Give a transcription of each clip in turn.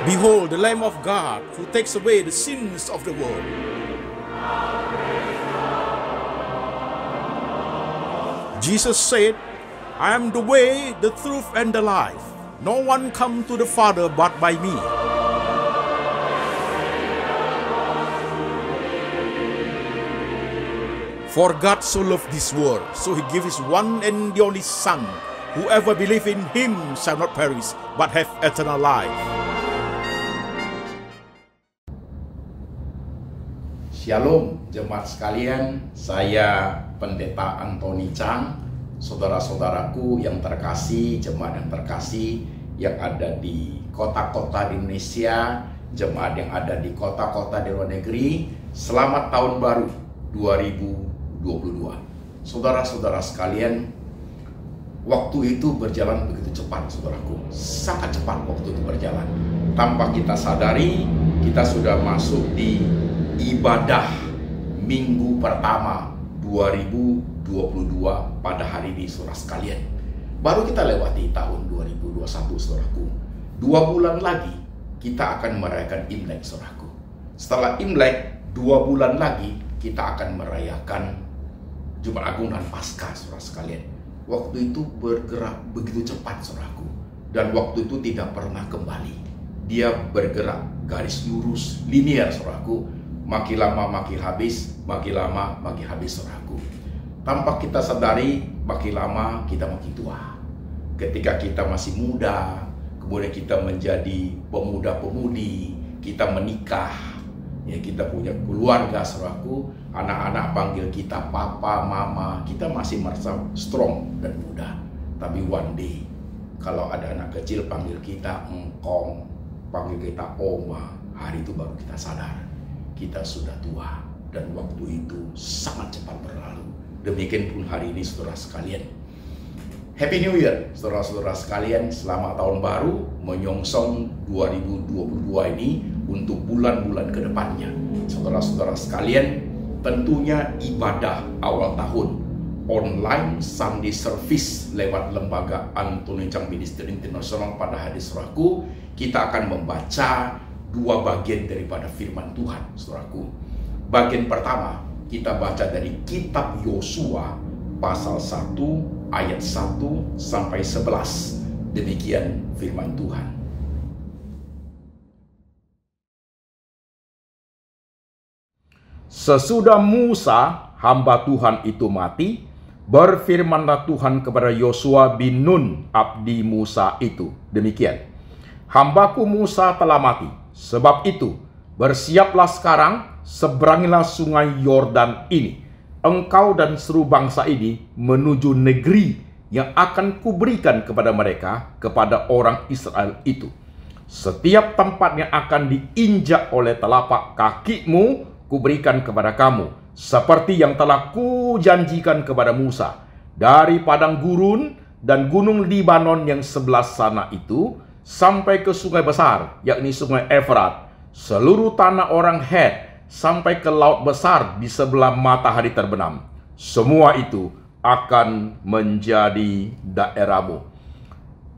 Behold, the Lamb of God who takes away the sins of the world. Jesus said, I am the way, the truth, and the life. No one comes to the Father but by me. For God so loved this world, so he gave his one and the only Son. Whoever believes in him shall not perish, but have eternal life. Shalom jemaat sekalian, saya Pendeta Antoni Chang, saudara-saudaraku yang terkasih, jemaat yang terkasih yang ada di kota-kota di Indonesia, jemaat yang ada di kota-kota di luar negeri. Selamat tahun baru 2022. Saudara-saudara sekalian, waktu itu berjalan begitu cepat, saudaraku. Sangat cepat waktu itu berjalan. Tanpa kita sadari, kita sudah masuk di ibadah minggu pertama 2022 pada hari ini, saudara sekalian. Baru kita lewati tahun 2021, saudaraku. 2 bulan lagi kita akan merayakan Imlek, saudaraku. Setelah Imlek, 2 bulan lagi kita akan merayakan Jumat Agung dan Paskah, saudara sekalian. Waktu itu bergerak begitu cepat, saudaraku. Dan waktu itu tidak pernah kembali. Dia bergerak garis lurus, linear, saudaraku. Makin lama makin habis, makin lama makin habis, saudaraku. Tanpa kita sadari, makin lama kita makin tua. Ketika kita masih muda, kemudian kita menjadi pemuda-pemudi, kita menikah, ya, kita punya keluarga, saudaraku. Anak-anak panggil kita papa, mama, kita masih merasa strong dan muda. Tapi one day, kalau ada anak kecil panggil kita engkong, panggil kita oma, hari itu baru kita sadar kita sudah tua dan waktu itu sangat cepat berlalu. Demikian pun hari ini, saudara sekalian. Happy New Year, saudara-saudara sekalian. Selamat tahun baru menyongsong 2022 ini untuk bulan-bulan ke depannya. Saudara-saudara sekalian, tentunya ibadah awal tahun online Sunday Service lewat lembaga Antoni Chang Ministry International pada hari saudaraku, kita akan membaca 2 bagian daripada firman Tuhan, saudaraku. Bagian pertama kita baca dari kitab Yosua pasal 1 ayat 1 sampai 11. Demikian firman Tuhan. Sesudah Musa, hamba Tuhan itu mati, berfirmanlah Tuhan kepada Yosua bin Nun, abdi Musa itu. Demikian, hambaku Musa telah mati. Sebab itu, bersiaplah sekarang, seberangilah sungai Yordan ini, engkau dan seluruh bangsa ini menuju negeri yang akan kuberikan kepada mereka, kepada orang Israel itu. Setiap tempat yang akan diinjak oleh telapak kakimu, kuberikan kepada kamu, seperti yang telah kujanjikan kepada Musa, dari padang gurun dan gunung Libanon yang sebelah sana itu, sampai ke sungai besar, yakni sungai Efrat, seluruh tanah orang Het, sampai ke laut besar di sebelah matahari terbenam. Semua itu akan menjadi daerahmu.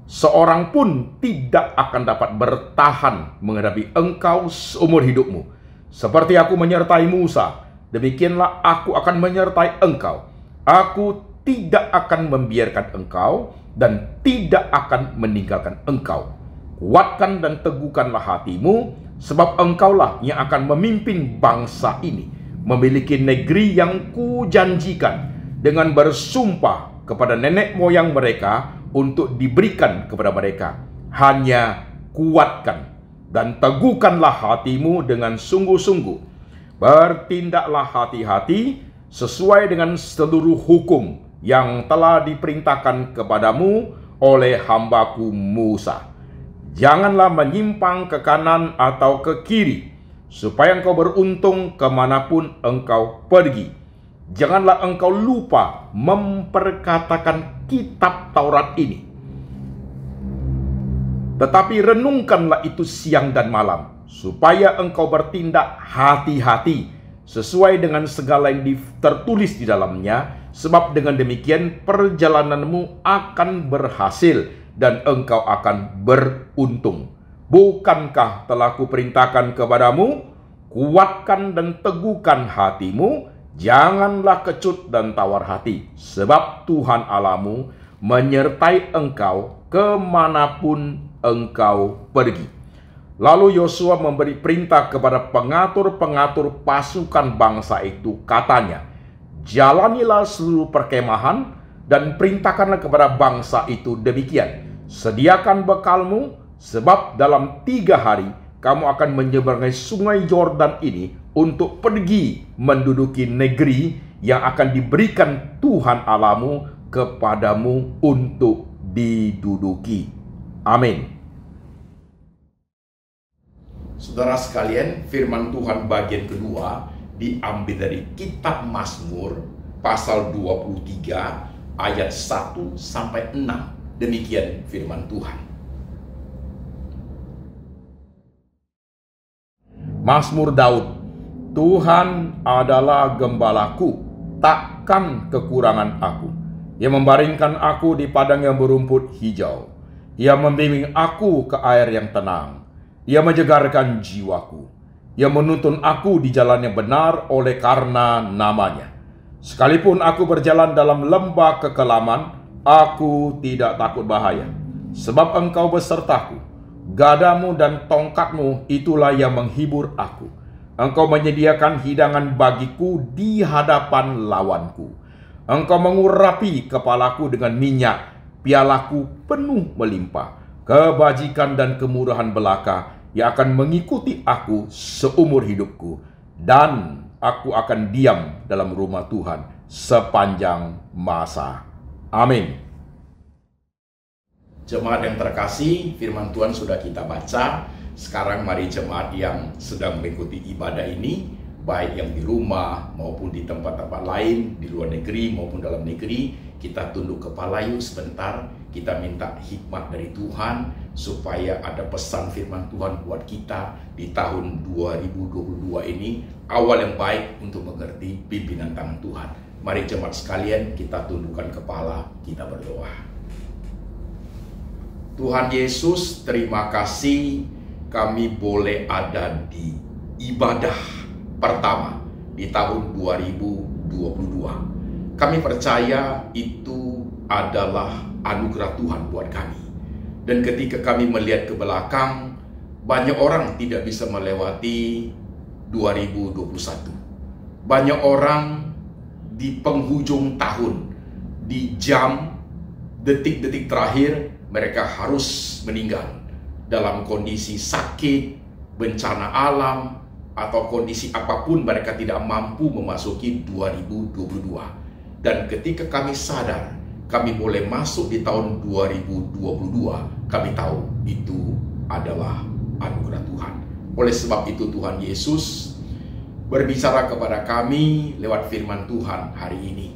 Seorang pun tidak akan dapat bertahan menghadapi engkau seumur hidupmu. Seperti aku menyertai Musa, demikianlah aku akan menyertai engkau. Aku tidak akan membiarkan engkau dan tidak akan meninggalkan engkau. Kuatkan dan teguhkanlah hatimu, sebab engkaulah yang akan memimpin bangsa ini, memiliki negeri yang kujanjikan dengan bersumpah kepada nenek moyang mereka untuk diberikan kepada mereka. Hanya kuatkan dan teguhkanlah hatimu dengan sungguh-sungguh. Bertindaklah hati-hati sesuai dengan seluruh hukum yang telah diperintahkan kepadamu oleh hambaku Musa. Janganlah menyimpang ke kanan atau ke kiri, supaya engkau beruntung kemanapun engkau pergi. Janganlah engkau lupa memperkatakan kitab Taurat ini, tetapi renungkanlah itu siang dan malam, supaya engkau bertindak hati-hati sesuai dengan segala yang tertulis di dalamnya. Sebab dengan demikian perjalananmu akan berhasil dan engkau akan beruntung. Bukankah telah kuperintahkan kepadamu, kuatkan dan teguhkan hatimu, janganlah kecut dan tawar hati, sebab Tuhan Allahmu menyertai engkau kemanapun engkau pergi. Lalu Yosua memberi perintah kepada pengatur-pengatur pasukan bangsa itu, katanya, jalanilah seluruh perkemahan dan perintahkanlah kepada bangsa itu demikian, sediakan bekalmu, sebab dalam 3 hari kamu akan menyeberangi sungai Yordan ini untuk pergi menduduki negeri yang akan diberikan Tuhan Allahmu kepadamu untuk diduduki. Amin. Saudara sekalian, firman Tuhan bagian kedua diambil dari kitab Mazmur pasal 23 ayat 1 sampai 6. Demikian firman Tuhan. Mazmur Daud. Tuhan adalah gembalaku, takkan kekurangan aku. Ia membaringkan aku di padang yang berumput hijau. Ia membimbing aku ke air yang tenang. Ia menyegarkan jiwaku. Ia menuntun aku di jalan yang benar oleh karena namanya. Sekalipun aku berjalan dalam lembah kekelaman, aku tidak takut bahaya, sebab engkau besertaku. Gadamu dan tongkatmu itulah yang menghibur aku. Engkau menyediakan hidangan bagiku di hadapan lawanku. Engkau mengurapi kepalaku dengan minyak, pialaku penuh melimpah. Kebajikan dan kemurahan belaka yang akan mengikuti aku seumur hidupku, dan aku akan diam dalam rumah Tuhan sepanjang masa. Amin. Jemaat yang terkasih, firman Tuhan sudah kita baca. Sekarang mari jemaat yang sedang mengikuti ibadah ini, baik yang di rumah maupun di tempat-tempat lain, di luar negeri maupun dalam negeri, kita tunduk kepala yuk sebentar. Kita minta hikmat dari Tuhan supaya ada pesan firman Tuhan buat kita di tahun 2022 ini, awal yang baik untuk mengerti pimpinan tangan Tuhan. Mari jemaat sekalian, kita tundukkan kepala, kita berdoa. Tuhan Yesus, terima kasih kami boleh ada di ibadah pertama di tahun 2022. Kami percaya itu adalah anugerah Tuhan buat kami. Dan ketika kami melihat ke belakang, banyak orang tidak bisa melewati 2021. Banyak orang di penghujung tahun, di jam, detik-detik terakhir, mereka harus meninggal dalam kondisi sakit, bencana alam, atau kondisi apapun mereka tidak mampu memasuki 2022. Dan ketika kami sadar, kami boleh masuk di tahun 2022, kami tahu itu adalah anugerah Tuhan. Oleh sebab itu Tuhan Yesus berbicara kepada kami lewat firman Tuhan hari ini.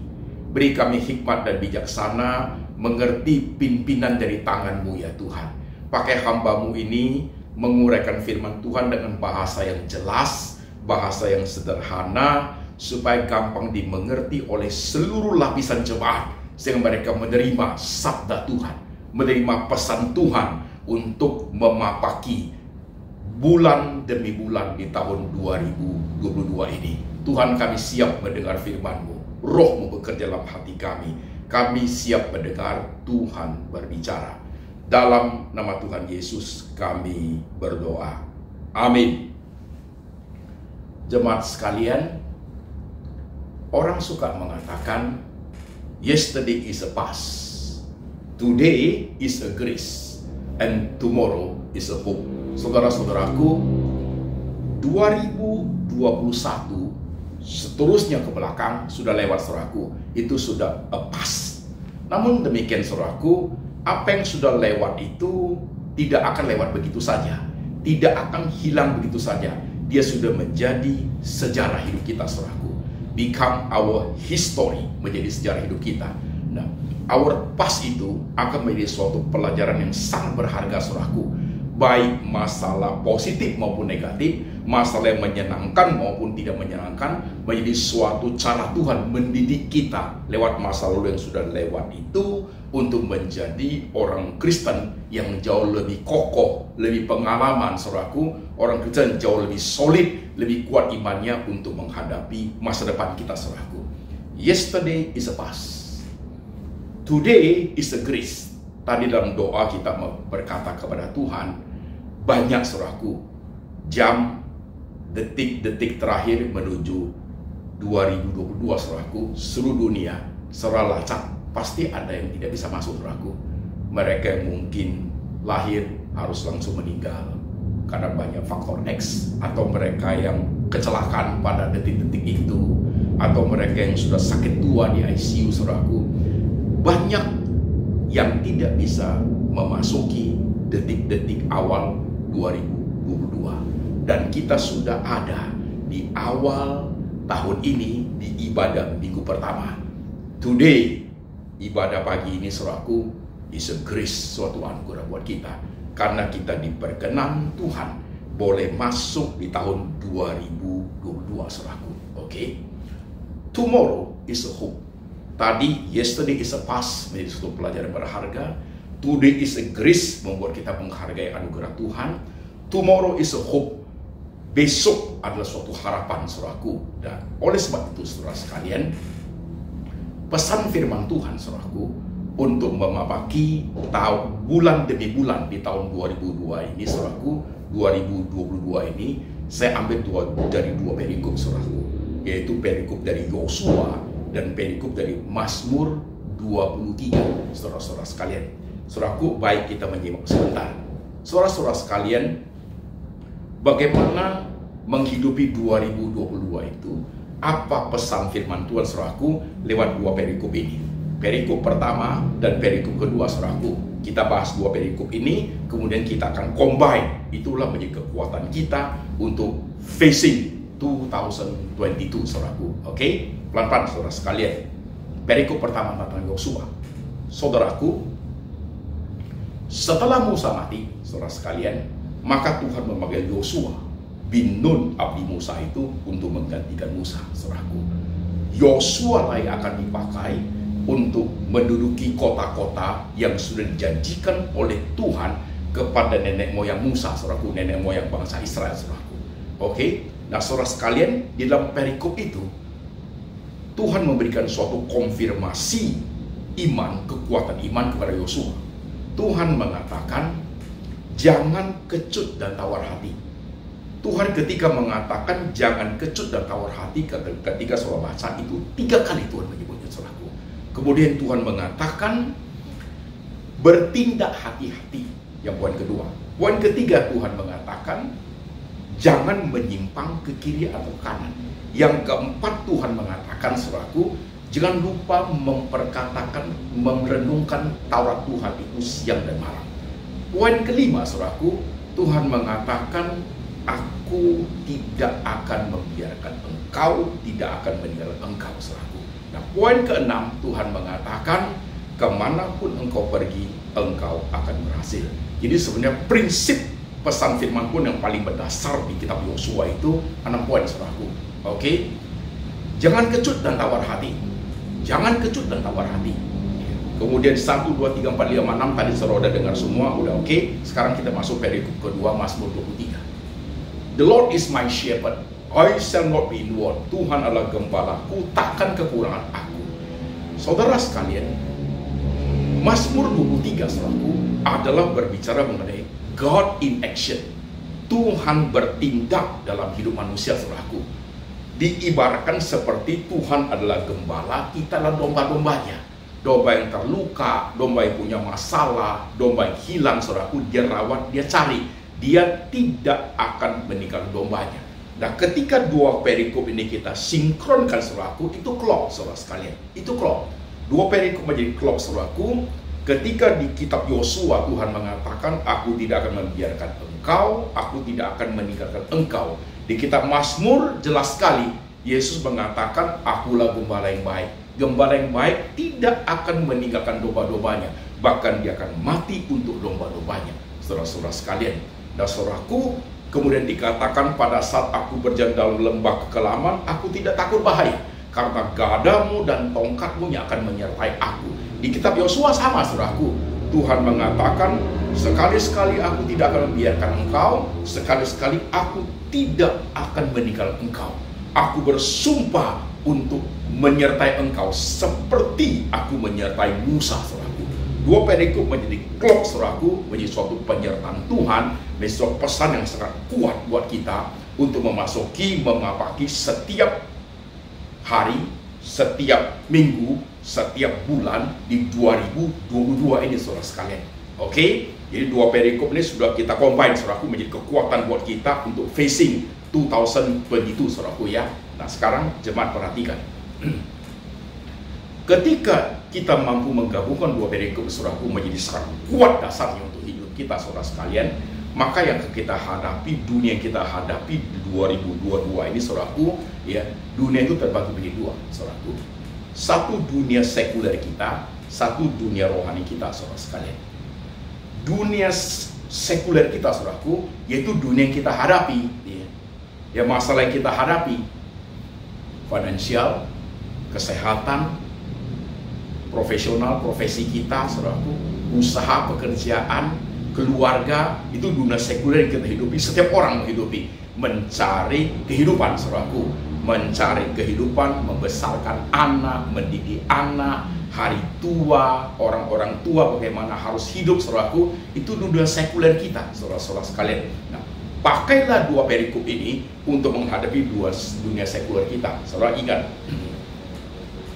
Beri kami hikmat dan bijaksana, mengerti pimpinan dari tangan-Mu ya Tuhan. Pakai hamba-Mu ini menguraikan firman Tuhan dengan bahasa yang jelas, bahasa yang sederhana, supaya gampang dimengerti oleh seluruh lapisan jemaat, sehingga mereka menerima sabda Tuhan, menerima pesan Tuhan untuk memapaki bulan demi bulan di tahun 2022 ini. Tuhan, kami siap mendengar firman-Mu. Roh-Mu bekerja dalam hati kami. Kami siap mendengar Tuhan berbicara. Dalam nama Tuhan Yesus kami berdoa. Amin. Jemaat sekalian, orang suka mengatakan, yesterday is a past, today is a grace, and tomorrow is a hope. Saudara-saudaraku, 2021 seterusnya ke belakang sudah lewat, saudaraku. Itu sudah a past. Namun demikian, saudaraku, apa yang sudah lewat itu tidak akan lewat begitu saja, tidak akan hilang begitu saja. Dia sudah menjadi sejarah hidup kita, saudaraku. Become our history, menjadi sejarah hidup kita. Nah, our past itu akan menjadi suatu pelajaran yang sangat berharga, saudaraku. Baik masalah positif maupun negatif, masalah yang menyenangkan maupun tidak menyenangkan, menjadi suatu cara Tuhan mendidik kita lewat masa lalu yang sudah lewat itu, untuk menjadi orang Kristen yang jauh lebih kokoh, lebih pengalaman, saudaraku. Orang Kristen jauh lebih solid, lebih kuat imannya untuk menghadapi masa depan kita, saudaraku. Yesterday is a past. Today is a grace. Tadi dalam doa kita berkata kepada Tuhan, banyak, saudaraku, jam, detik-detik terakhir menuju 2022, saudaraku, seluruh dunia serba lacak, pasti ada yang tidak bisa masuk, saudaraku. Mereka yang mungkin lahir harus langsung meninggal karena banyak faktor X, atau mereka yang kecelakaan pada detik-detik itu, atau mereka yang sudah sakit tua di ICU, saudaraku. Banyak yang tidak bisa memasuki detik-detik awal 2022, dan kita sudah ada di awal tahun ini di ibadah minggu pertama. Today, ibadah pagi ini, saudaraku, is a grace, suatu anugerah buat kita, karena kita diperkenan Tuhan boleh masuk di tahun 2022, saudaraku. Oke? Tomorrow is a hope. Tadi, yesterday is a past, menjadi suatu pelajaran berharga. Today is a grace, membuat kita menghargai anugerah Tuhan. Tomorrow is a hope. Besok adalah suatu harapan, saudaraku. Dan oleh sebab itu, saudara sekalian, pesan firman Tuhan, saudaraku, untuk memapaki bulan demi bulan di tahun 2002 ini, saudaraku, 2022 ini, saya ambil dari dua perikop, saudaraku, yaitu perikop dari Yosua dan perikop dari Mazmur 23, saudara-saudara sekalian. Saudaraku, baik kita menyimak sebentar. Saudara-saudara sekalian, bagaimana menghidupi 2022 itu? Apa pesan firman Tuhan, saudaraku, lewat dua perikop ini? Perikop pertama dan perikop kedua, saudaraku. Kita bahas dua perikop ini, kemudian kita akan combine. Itulah menjadi kekuatan kita untuk facing 2022, saudaraku. Oke? Pelan-pelan, saudara sekalian. Perikop pertama tentang Yosua. Saudaraku, setelah Musa mati, saudara sekalian, maka Tuhan memanggil Yosua bin Nun abdi Musa itu untuk menggantikan Musa, saudaraku. Yosua lah yang akan dipakai untuk menduduki kota-kota yang sudah dijanjikan oleh Tuhan kepada nenek moyang Musa, saudaraku, nenek moyang bangsa Israel, saudaraku. Oke? Nah, saudara sekalian, di dalam perikop itu Tuhan memberikan suatu konfirmasi iman, kekuatan iman kepada Yosua. Tuhan mengatakan, jangan kecut dan tawar hati. Tuhan ketika mengatakan jangan kecut dan tawar hati, ketika saudara baca itu 3 kali Tuhan menyebutnya, saudaraku. Kemudian Tuhan mengatakan bertindak hati-hati, yang poin kedua. Poin ketiga, Tuhan mengatakan jangan menyimpang ke kiri atau kanan. Yang keempat, Tuhan mengatakan, saudaraku, jangan lupa memperkatakan, merenungkan Taurat Tuhan itu siang dan malam. Poin kelima, saudaraku, Tuhan mengatakan, aku tidak akan membiarkan engkau, tidak akan meninggalkan engkau, saudaraku. Nah, poin keenam, Tuhan mengatakan, kemanapun engkau pergi, engkau akan berhasil. Jadi sebenarnya prinsip pesan firman pun yang paling mendasar di kitab Yosua itu 6 poin, saudaraku. Oke? Jangan kecut dan tawar hati. Jangan kecut dan tawar hati. Kemudian 1, 2, 3, 4, 5, 6 tadi saudara udah dengar semua, udah oke. Sekarang kita masuk perikop kedua, Mazmur 23. The Lord is my shepherd, I shall not be in want. Tuhan adalah gembalaku, takkan kekurangan aku. Saudara sekalian, Mazmur 23, saudaraku, adalah berbicara mengenai God in action. Tuhan bertindak dalam hidup manusia, saudaraku. Diibaratkan seperti Tuhan adalah gembala, kita adalah domba-dombanya. Domba yang terluka, domba yang punya masalah, domba yang hilang, saudaraku, dia rawat, dia cari. Dia tidak akan meninggalkan dombanya. Nah, ketika dua perikop ini kita sinkronkan, saudaraku, itu klop, saudara sekalian. Itu klop. Dua perikop menjadi klop, saudaraku. Ketika di kitab Yosua, Tuhan mengatakan, aku tidak akan membiarkan engkau, aku tidak akan meninggalkan engkau. Di kitab Mazmur, jelas sekali, Yesus mengatakan, akulah gembala yang baik. Gembala yang baik tidak akan meninggalkan domba-dombanya, bahkan dia akan mati untuk domba-dombanya, saudara-saudara sekalian. Dan saudaraku, kemudian dikatakan, pada saat aku berjalan dalam lembah kekelaman, aku tidak takut bahaya, karena gadamu dan tongkatmu yang akan menyertai aku. Di kitab Yosua sama, saudaraku. Tuhan mengatakan, sekali-sekali aku tidak akan membiarkan engkau, sekali-sekali aku tidak akan meninggal engkau. Aku bersumpah untuk menyertai engkau seperti aku menyertai Musa, saudaraku. Dua perikop menjadi klop, saudaraku, menjadi suatu penyertaan Tuhan, menjadi suatu pesan yang sangat kuat buat kita untuk memapaki setiap hari, setiap minggu, setiap bulan di 2022 ini, saudara sekalian. Oke? Jadi dua perikop ini sudah kita combine, saudaraku, menjadi kekuatan buat kita untuk facing 2022, saudaraku ya. Nah, sekarang jemaat perhatikan. Ketika kita mampu menggabungkan dua perikop, saudaraku, menjadi sangat kuat dasarnya untuk hidup kita, saudara sekalian, maka yang kita hadapi, dunia yang kita hadapi di 2022 ini, saudaraku, ya, dunia itu terbagi menjadi dua, saudaraku. Satu dunia sekuler kita, satu dunia rohani kita, saudara sekalian. Dunia sekuler kita, saudaraku, yaitu dunia yang kita hadapi, ya, masalah yang kita hadapi, finansial, kesehatan, profesional, profesi kita, saudaraku, usaha, pekerjaan, keluarga, itu dunia sekuler yang kita hidupi. Setiap orang menghidupi, mencari kehidupan, saudaraku, mencari kehidupan, membesarkan anak, mendidik anak, hari tua, orang-orang tua bagaimana harus hidup, saudaraku, itu dunia sekuler kita, saudara-saudara sekalian. Nah, pakailah dua perikop ini untuk menghadapi dua dunia sekuler kita. Saudara ingat,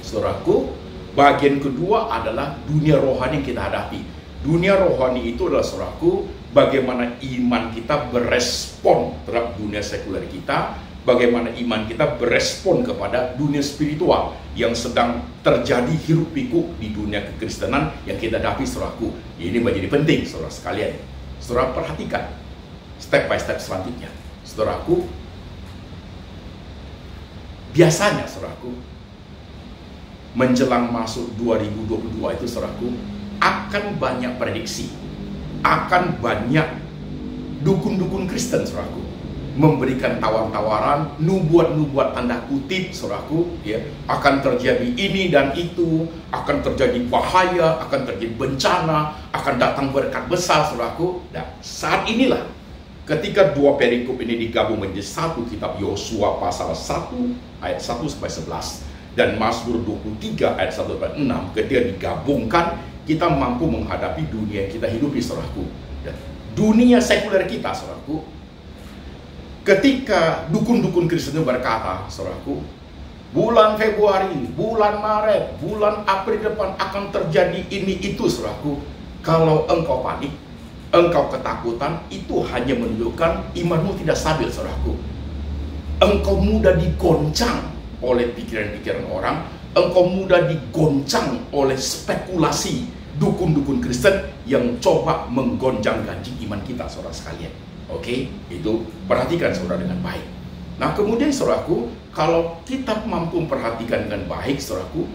saudaraku, bagian kedua adalah dunia rohani yang kita hadapi. Dunia rohani itu adalah, saudaraku, bagaimana iman kita berespon terhadap dunia sekuler kita, bagaimana iman kita berespon kepada dunia spiritual yang sedang terjadi hiruk pikuk di dunia kekristenan yang kita hadapi, saudaraku. Ini menjadi penting, saudara sekalian. Saudara perhatikan step by step selanjutnya, saudaraku. Biasanya, saudaraku, menjelang masuk 2022 itu, saudaraku, akan banyak prediksi, akan banyak dukun-dukun Kristen, saudaraku, memberikan tawar-tawaran, nubuat-nubuat tanda kutip, saudaraku, ya, akan terjadi ini dan itu, akan terjadi bahaya, akan terjadi bencana, akan datang berkat besar, saudaraku. Nah, saat inilah ketika dua perikop ini digabung menjadi satu, kitab Yosua pasal 1 ayat 1 sampai 11 dan Mazmur 23 ayat 1 sampai 6, ketika digabungkan, kita mampu menghadapi dunia yang kita hidupi, saudaraku. Dan dunia sekuler kita, saudaraku, ketika dukun-dukun Kristen berkata, saudaraku, bulan Februari, bulan Maret, bulan April depan akan terjadi ini itu, saudaraku, kalau engkau panik, engkau ketakutan, itu hanya menunjukkan imanmu tidak stabil, saudaraku. Engkau mudah digoncang oleh pikiran-pikiran orang, engkau mudah digoncang oleh spekulasi dukun-dukun Kristen yang coba menggonjang-ganjing iman kita, saudara sekalian. Oke, itu perhatikan, saudara, dengan baik. Nah, kemudian, saudaraku, kalau kita mampu memperhatikan dengan baik, saudaraku,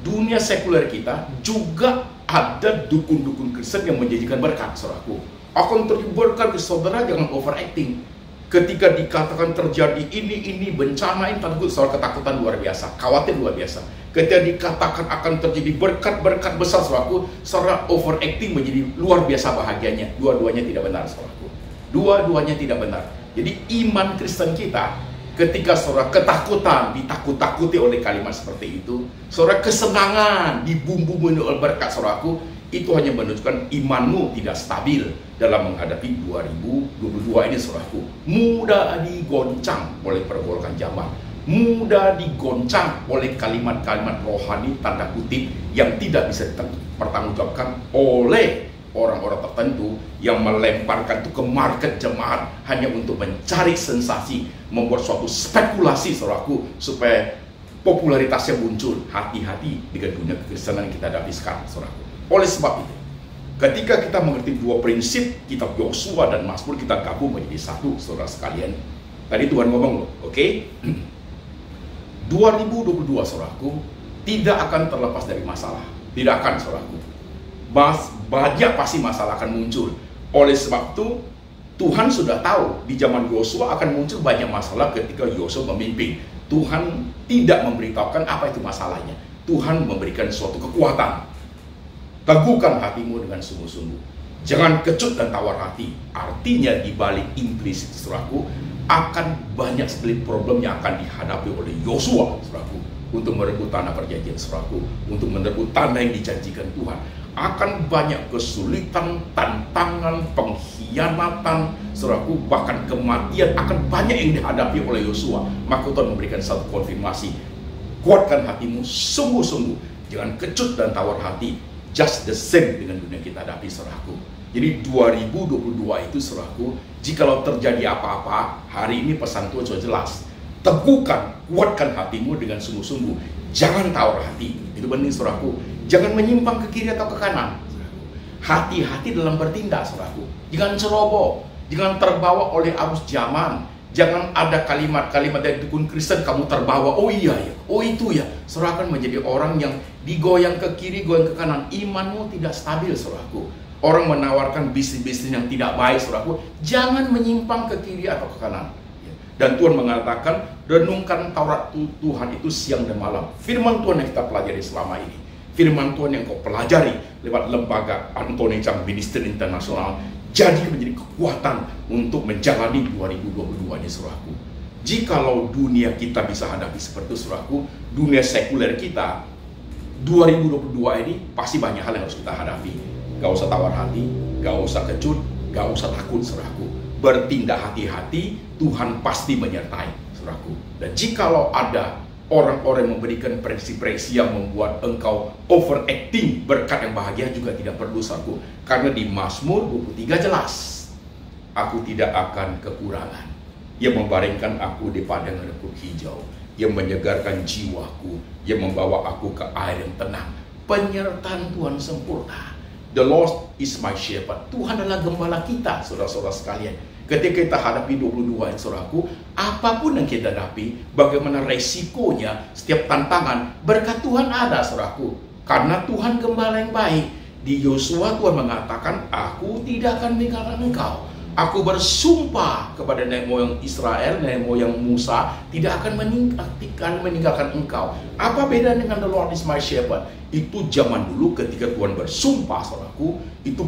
dunia sekuler kita juga ada dukun-dukun Kristen yang menjanjikan berkat, saudaraku. Akan terjadi berkat, saudara, jangan overacting. Ketika dikatakan terjadi ini bencana, ini tentu soal ketakutan luar biasa, khawatir luar biasa. Ketika dikatakan akan terjadi berkat-berkat besar, saudaraku, secara overacting menjadi luar biasa bahagianya. Dua-duanya tidak benar, saudaraku. Dua-duanya tidak benar. Jadi iman Kristen kita, ketika saudara ketakutan, ditakut-takuti oleh kalimat seperti itu, saudara kesenangan dibumbui oleh berkat, saudaraku, itu hanya menunjukkan imanmu tidak stabil dalam menghadapi 2022 ini, saudaraku. Mudah digoncang oleh pergolakan zaman, mudah digoncang oleh kalimat-kalimat rohani tanda kutip yang tidak bisa dipertanggungjawabkan oleh orang-orang tertentu yang melemparkan itu ke market jemaat hanya untuk mencari sensasi, membuat suatu spekulasi, saudaraku, supaya popularitasnya muncul. Hati-hati dengan dunia kekristenan yang kita hadapi sekarang, saudaraku. Oleh sebab itu, ketika kita mengerti dua prinsip kitab Yosua dan Mazmur, kita gabung menjadi satu, saudara sekalian. Tadi Tuhan ngomong loh, oke? 2022, saudaraku, tidak akan terlepas dari masalah. Tidak akan, saudaraku. Banyak pasti masalah akan muncul. Oleh sebab itu, Tuhan sudah tahu di zaman Yosua akan muncul banyak masalah ketika Yosua memimpin. Tuhan tidak memberitahukan apa itu masalahnya. Tuhan memberikan suatu kekuatan. Teguhkan hatimu dengan sungguh-sungguh. Jangan kecut dan tawar hati. Artinya di balik implisit, saudaraku, akan banyak sekali problem yang akan dihadapi oleh Yosua, saudaraku, untuk merebut tanah perjanjian, saudaraku, untuk merebut tanah yang dijanjikan Tuhan. Akan banyak kesulitan, tantangan, pengkhianatan, saudaraku, bahkan kematian akan banyak yang dihadapi oleh Yosua. Maka Tuhan memberikan satu konfirmasi. Kuatkan hatimu sungguh-sungguh. Jangan kecut dan tawar hati. Just the same dengan dunia kita hadapi, saudaraku. Jadi 2022 itu, saudaraku, jikalau terjadi apa-apa, hari ini pesan Tuhan sudah jelas. Teguhkan, kuatkan hatimu dengan sungguh-sungguh. Jangan tawar hati. Itu penting, saudaraku. Jangan menyimpang ke kiri atau ke kanan. Hati-hati dalam bertindak, saudaraku. Jangan ceroboh. Jangan terbawa oleh arus zaman. Jangan ada kalimat-kalimat dari dukun Kristen kamu terbawa, oh iya ya, oh itu ya. Saudara akan menjadi orang yang digoyang ke kiri, goyang ke kanan. Imanmu tidak stabil, saudaraku. Orang menawarkan bisnis-bisnis yang tidak baik, saudaraku. Jangan menyimpang ke kiri atau ke kanan. Dan Tuhan mengatakan, renungkan Taurat Tuhan itu siang dan malam. Firman Tuhan yang kita pelajari selama ini. Firman Tuhan yang kau pelajari lewat lembaga Anthony Chang Ministry International. Jadi menjadi kekuatan untuk menjalani 2022 ini, saudaraku. Jikalau dunia kita bisa hadapi seperti itu, saudaraku, dunia sekuler kita 2022 ini pasti banyak hal yang harus kita hadapi. Gak usah tawar hati, gak usah kecut, gak usah takut, saudaraku. Bertindak hati-hati, Tuhan pasti menyertai, saudaraku. Dan jikalau ada orang-orang yang memberikan prediksi-prediksi yang membuat engkau overacting berkat yang bahagia, juga tidak perlu, saudaraku. Karena di Mazmur 23 jelas, aku tidak akan kekurangan. Yang membaringkan aku di padang rumput hijau, yang menyegarkan jiwaku, yang membawa aku ke air yang tenang. Penyertaan Tuhan sempurna. The Lord is my shepherd. Tuhan adalah gembala kita, saudara-saudara sekalian. Ketika kita hadapi 22 ini, saudaraku, apapun yang kita hadapi, bagaimana resikonya, setiap tantangan, berkat Tuhan ada, saudaraku. Karena Tuhan gembala yang baik. Di Yosua Tuhan mengatakan, aku tidak akan meninggalkan engkau. Aku bersumpah kepada nenek moyang Israel, nenek moyang Musa, tidak akan meninggalkan engkau. Apa beda dengan the Lord is my shepherd? Itu zaman dulu ketika Tuhan bersumpah, saudaraku, itu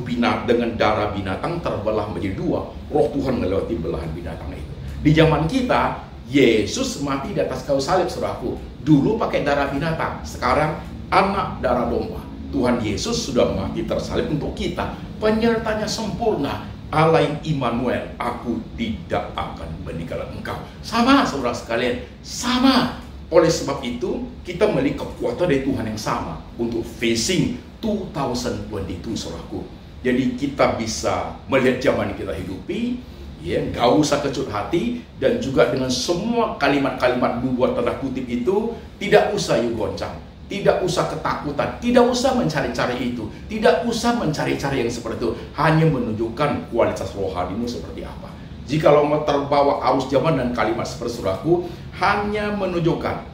dengan darah binatang terbelah menjadi dua. Roh Tuhan melewati belahan binatang itu. Di zaman kita, Yesus mati di atas kayu salib, saudaraku. Dulu pakai darah binatang, sekarang anak darah domba. Tuhan Yesus sudah mati tersalib untuk kita. Penyertanya sempurna. Allah yang Immanuel, aku tidak akan meninggalkan engkau. Sama, saudara sekalian, sama. Oleh sebab itu, kita memiliki kekuatan dari Tuhan yang sama untuk facing 2022, saudaraku. Jadi kita bisa melihat zaman yang kita hidupi, ya, gak usah kecut hati, dan juga dengan semua kalimat-kalimat buat tanda kutip itu, tidak usah you goncang, tidak usah ketakutan, tidak usah mencari-cari itu, tidak usah mencari-cari yang seperti itu, hanya menunjukkan kualitas rohanimu seperti apa. Jikalau mau terbawa arus zaman dan kalimat seperti saudaraku, hanya menunjukkan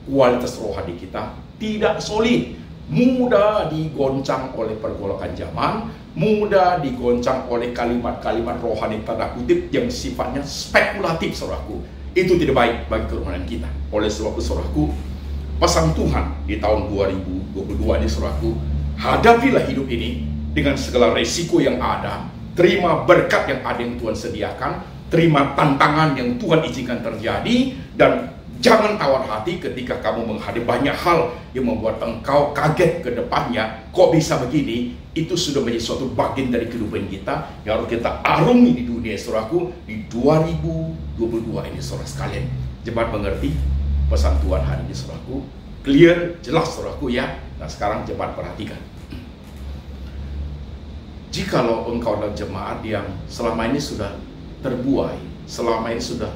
kualitas rohani kita tidak solid, mudah digoncang oleh pergolakan zaman, mudah digoncang oleh kalimat-kalimat rohani tanda kutip yang sifatnya spekulatif, saudaraku. Itu tidak baik bagi kerohanian kita. Oleh sebab itu, saudaraku, pesan Tuhan di tahun 2022 ini, saudaraku, hadapilah hidup ini dengan segala resiko yang ada. Terima berkat yang ada yang Tuhan sediakan, terima tantangan yang Tuhan izinkan terjadi, dan jangan tawar hati ketika kamu menghadapi banyak hal yang membuat engkau kaget ke depannya. Kok bisa begini? Itu sudah menjadi suatu bagian dari kehidupan kita yang harus kita arungi di dunia, saudaraku, di 2022 ini, saudara sekalian. Jemaat mengerti pesan Tuhan hari ini, saudaraku? Clear, jelas, saudaraku, ya. Nah, sekarang jemaat perhatikan. Jikalau engkau adalah jemaat yang selama ini sudah terbuai, selama ini sudah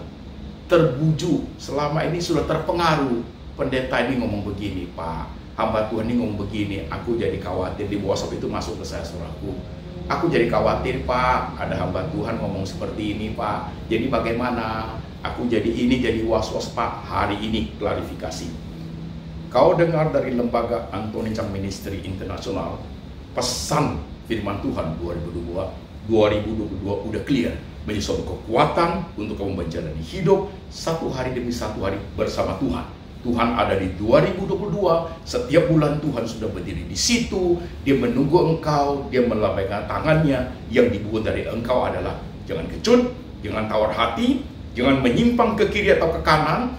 terbujuk, selama ini sudah terpengaruh, pendeta ini ngomong begini, Pak, hamba Tuhan ini ngomong begini, aku jadi khawatir. Di WhatsApp itu masuk ke saya, saudaraku, aku jadi khawatir, Pak, ada hamba Tuhan ngomong seperti ini, Pak, jadi bagaimana? Aku jadi ini, jadi was-was, Pak. Hari ini klarifikasi. Kau dengar dari lembaga Anthony Chang Ministry International, pesan firman Tuhan 2022 udah clear, menjadi suatu kekuatan untuk kamu menjalani hidup satu hari demi satu hari bersama Tuhan. Tuhan ada di 2022, setiap bulan Tuhan sudah berdiri di situ, Dia menunggu engkau, Dia melambaikan tangannya. Yang dibuat dari engkau adalah jangan kecut, jangan tawar hati, jangan menyimpang ke kiri atau ke kanan,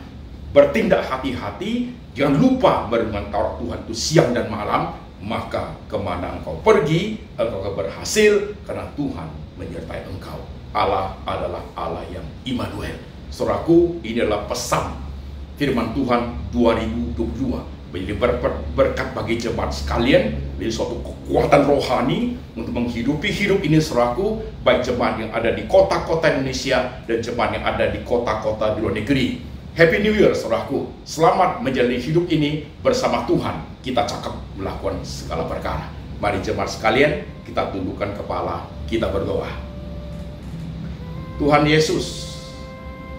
bertindak hati-hati, jangan lupa merenungkan Taurat Tuhan itu siang dan malam, maka kemana engkau pergi, engkau akan berhasil, karena Tuhan menyertai engkau. Allah adalah Allah yang Immanuel. Saudaraku, ini adalah pesan firman Tuhan 2022 menjadi berkat bagi jemaat sekalian, menjadi suatu kekuatan rohani untuk menghidupi hidup ini, saudaraku, baik jemaat yang ada di kota-kota Indonesia dan jemaat yang ada di kota-kota di luar negeri. Happy New Year, saudaraku. Selamat menjalani hidup ini bersama Tuhan. Kita cakap melakukan segala perkara. Mari jemaat sekalian, kita tundukkan kepala, kita berdoa. Tuhan Yesus,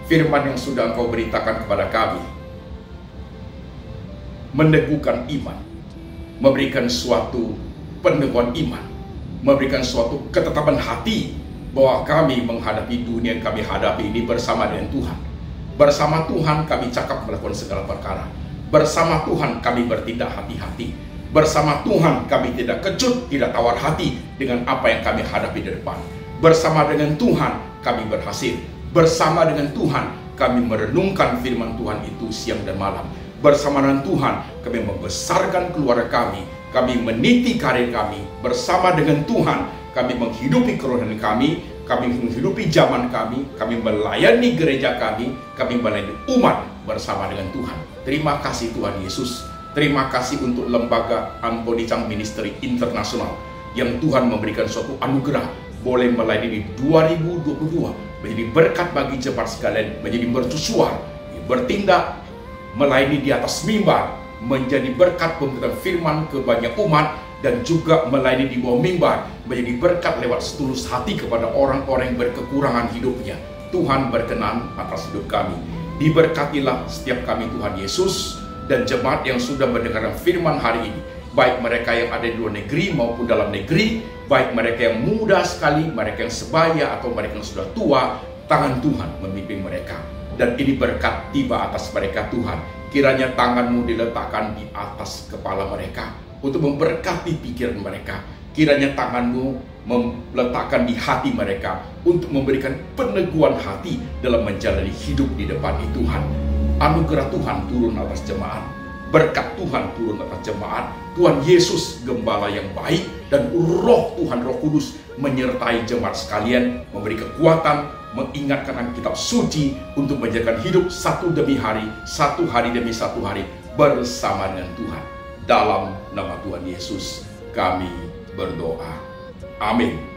firman yang sudah Engkau beritakan kepada kami meneguhkan iman, memberikan suatu peneguhan iman, memberikan suatu ketetapan hati bahwa kami menghadapi dunia yang kami hadapi ini bersama dengan Tuhan. Bersama Tuhan kami cakap melakukan segala perkara. Bersama Tuhan kami bertindak hati-hati. Bersama Tuhan kami tidak kecut, tidak tawar hati dengan apa yang kami hadapi di depan. Bersama dengan Tuhan kami berhasil. Bersama dengan Tuhan kami merenungkan firman Tuhan itu siang dan malam. Bersama dengan Tuhan kami membesarkan keluarga kami meniti karir kami. Bersama dengan Tuhan kami menghidupi kerohanian kami menghidupi zaman kami melayani gereja kami melayani umat bersama dengan Tuhan. Terima kasih Tuhan Yesus. Terima kasih untuk lembaga Anthony Chang Ministry Internasional yang Tuhan memberikan suatu anugerah boleh melayani di 2022, menjadi berkat bagi jemaat sekalian, menjadi mercusuar, bertindak, melayani di atas mimbar, menjadi berkat pemberitaan firman ke banyak umat, dan juga melayani di bawah mimbar, menjadi berkat lewat setulus hati kepada orang-orang yang berkekurangan hidupnya. Tuhan berkenan atas hidup kami. Diberkatilah setiap kami Tuhan Yesus, dan jemaat yang sudah mendengarkan firman hari ini, baik mereka yang ada di luar negeri maupun dalam negeri, baik mereka yang muda sekali, mereka yang sebaya atau mereka yang sudah tua, tangan Tuhan memimpin mereka. Dan ini berkat tiba atas mereka Tuhan. Kiranya tanganmu diletakkan di atas kepala mereka untuk memberkati pikiran mereka. Kiranya tanganmu meletakkan di hati mereka untuk memberikan peneguhan hati dalam menjalani hidup di depan Tuhan. Anugerah Tuhan turun atas jemaat. Berkat Tuhan turun atas jemaat. Tuhan Yesus gembala yang baik dan Roh Tuhan Roh Kudus menyertai jemaat sekalian, memberi kekuatan, mengingatkan kitab suci untuk menjalankan hidup satu demi hari, satu hari demi satu hari bersama dengan Tuhan. Dalam nama Tuhan Yesus kami berdoa. Amin.